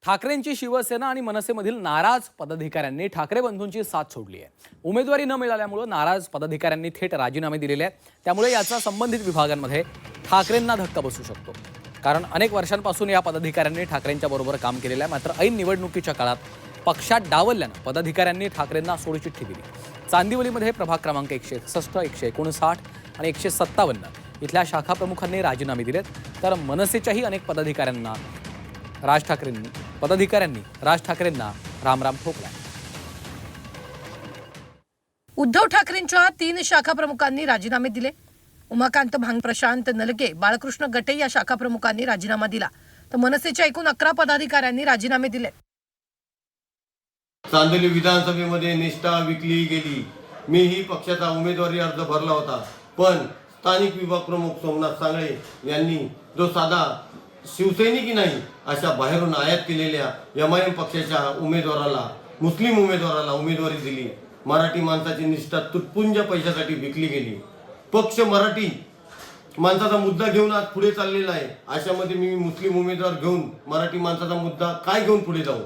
ठाकरेंची शिवसेना आणि मनसेमधील नाराज पदाधिकाऱ्यांनी ठाकरे बंधूंची साथ सोडली आहे। उमेदवारी न मिळाल्यामुळे नाराज पदाधिकाऱ्यांनी थेट राजीनामे दिलेले आहेत। त्यामुळे याचा संबंधित विभागांमध्ये ठाकरेंना धक्का बसू शकतो। कारण अनेक वर्षांपासून या पदाधिकाऱ्यांनी ठाकरेंच्या बरोबर काम केलेलं आहे। मात्र ऐन निवडणुकीच्या काळात पक्षात डावलल्यानं पदाधिकाऱ्यांनी ठाकरेंना सोडचिठ्ठी दिली। चांदिवलीमध्ये प्रभाग क्रमांक 161, 159 आणि 157 इथल्या शाखा प्रमुखांनी राजीनामे दिलेत, तर मनसेच्याही अनेक पदाधिकाऱ्यांनी राज ठाकरेंना रामराम ठोकला। उद्धव ठाकरेंच्या 3 शाखा प्रमुखांनी राजीनामे दिले। उमाकांत भांग, प्रशांत नलके, बाळकृष्ण गटे या शाखा प्रमुखांनी राजीनामा दिला, तर मनसेच्या एकूण 11 पदाधिकाऱ्यांनी राजीनामे दिले। चांदिवली विधानसभेमध्ये निष्ठा विकली गेली। मीही पक्षाचा उमेदवारी अर्ज भरला होता, पण स्थानिक विभाग प्रमुख सोमनाथ सांगळे यांनी जो साधा शिवसैनिकी नाही अशा बाहेरून आयात केलेल्या एमआयएम पक्षाच्या उमेदवाराला, मुस्लिम उमेदवाराला उमेदवारी दिली। मराठी माणसाची निष्ठा तुटपुंज पैशासाठी विकली गेली। पक्ष मराठी माणसाचा मुद्दा घेऊन आज पुढे चाललेला आहे। अशामध्ये मी मुस्लिम उमेदवार घेऊन मराठी माणसाचा मुद्दा काय घेऊन पुढे जाऊ?